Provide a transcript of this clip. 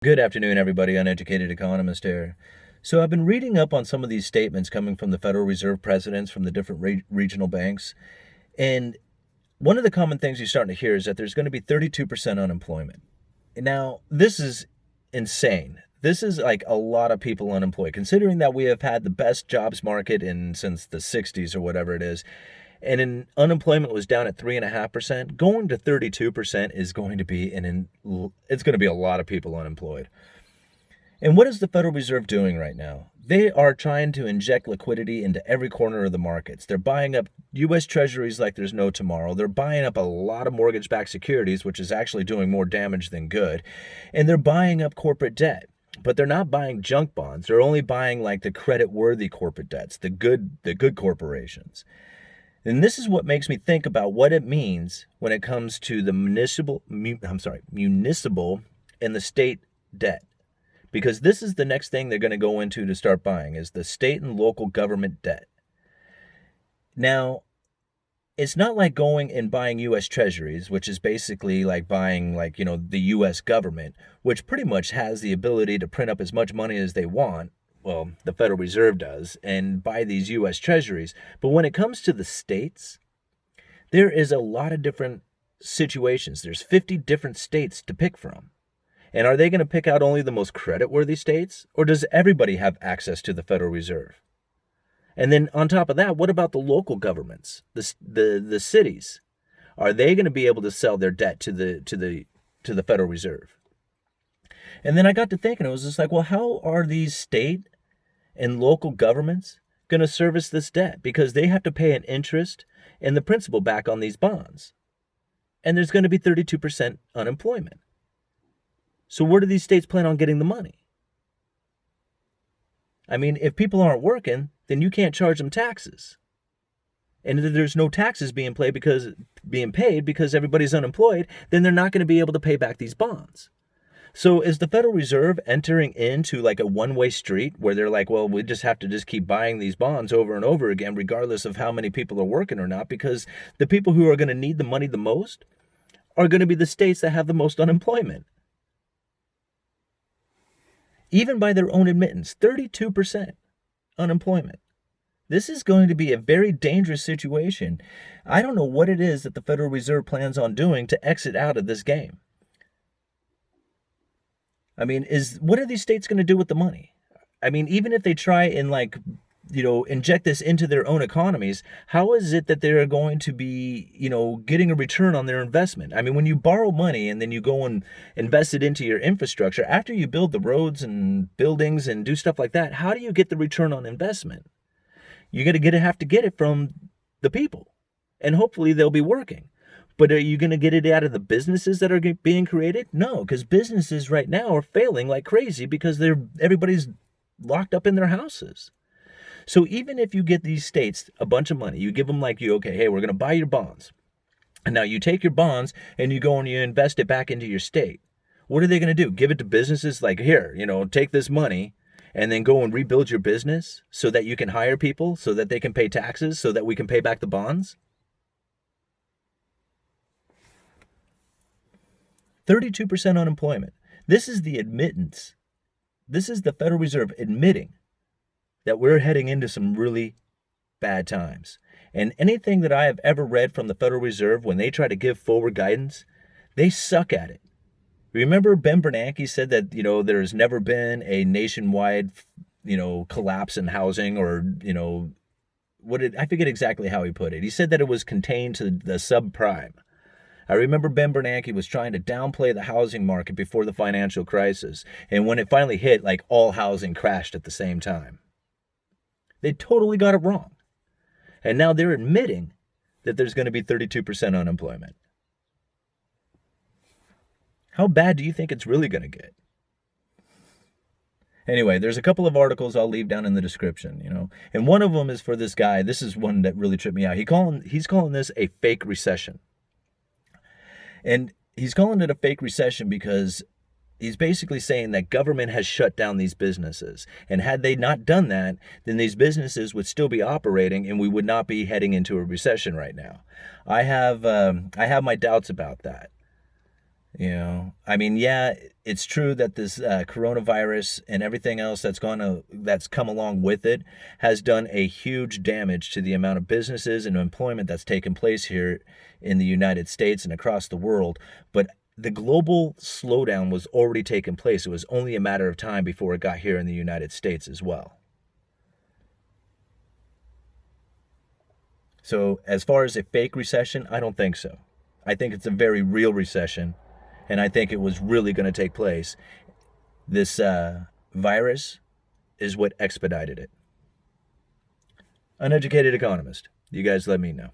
Good afternoon, everybody. Uneducated Economist here. So, I've been reading up on some of these statements coming from the Federal Reserve presidents from the different regional banks. And one of the common things you're starting to hear is that there's going to be 32% unemployment. Now, this is insane. This is like a lot of people unemployed, considering that we have had the best jobs market since the 60s or whatever it is. And unemployment was down at 3.5%. Going to 32% is going to be it's going to be a lot of people unemployed. And what is the Federal Reserve doing right now? They are trying to inject liquidity into every corner of the markets. They're buying up U.S. Treasuries like there's no tomorrow. They're buying up a lot of mortgage-backed securities, which is actually doing more damage than good. And they're buying up corporate debt. But they're not buying junk bonds. They're only buying like the credit-worthy corporate debts, the good corporations. And this is what makes me think about what it means when it comes to the municipal and the state debt. Because this is the next thing they're going to go into to start buying is the state and local government debt. Now, it's not like going and buying U.S. Treasuries, which is basically like buying the U.S. government, which pretty much has the ability to print up as much money as they want. Well, the Federal Reserve does, and buy these U.S. Treasuries. But when it comes to the states, there is a lot of different situations. There's 50 different states to pick from. And are they going to pick out only the most creditworthy states, or does everybody have access to the Federal Reserve? And then on top of that, what about the local governments, the cities? Are they going to be able to sell their debt to the Federal Reserve? And then I got to thinking, it was just like, well, how are these state and local governments going to service this debt? Because they have to pay an interest and the principal back on these bonds. And there's going to be 32% unemployment. So where do these states plan on getting the money? I mean, if people aren't working, then you can't charge them taxes. And if there's no taxes being paid because everybody's unemployed, then they're not going to be able to pay back these bonds. So is the Federal Reserve entering into like a one-way street where they're like, well, we just have to just keep buying these bonds over and over again, regardless of how many people are working or not, because the people who are going to need the money the most are going to be the states that have the most unemployment. Even by their own admittance, 32% unemployment. This is going to be a very dangerous situation. I don't know what it is that the Federal Reserve plans on doing to exit out of this game. I mean, what are these states going to do with the money? I mean, even if they try and inject this into their own economies, how is it that they're going to be, getting a return on their investment? I mean, when you borrow money and then you go and invest it into your infrastructure, after you build the roads and buildings and do stuff like that, how do you get the return on investment? You're going to have to get it from the people, and hopefully they'll be working. But are you going to get it out of the businesses that are being created? No, because businesses right now are failing like crazy because everybody's locked up in their houses. So even if you get these states a bunch of money, you give them okay, hey, we're going to buy your bonds. And now you take your bonds and you go and you invest it back into your state. What are they going to do? Give it to businesses like, here, take this money and then go and rebuild your business so that you can hire people, so that they can pay taxes, so that we can pay back the bonds? 32% unemployment. This is the admittance. This is the Federal Reserve admitting that we're heading into some really bad times. And anything that I have ever read from the Federal Reserve, when they try to give forward guidance, they suck at it. Remember Ben Bernanke said that, there's never been a nationwide, collapse in housing, or, I forget exactly how he put it. He said that it was contained to the subprime. I remember Ben Bernanke was trying to downplay the housing market before the financial crisis. And when it finally hit, all housing crashed at the same time. They totally got it wrong. And now they're admitting that there's going to be 32% unemployment. How bad do you think it's really going to get? Anyway, there's a couple of articles I'll leave down in the description, And one of them is for this guy. This is one that really tripped me out. He's calling this a fake recession. And he's calling it a fake recession because he's basically saying that government has shut down these businesses. And had they not done that, then these businesses would still be operating and we would not be heading into a recession right now. I have my doubts about that. I mean, yeah, it's true that this coronavirus and everything else that's come along with it has done a huge damage to the amount of businesses and employment that's taken place here in the United States and across the world. But the global slowdown was already taking place. It was only a matter of time before it got here in the United States as well. So, as far as a fake recession, I don't think so. I think it's a very real recession, and I think it was really going to take place. This virus is what expedited it. Uneducated economist. You guys let me know.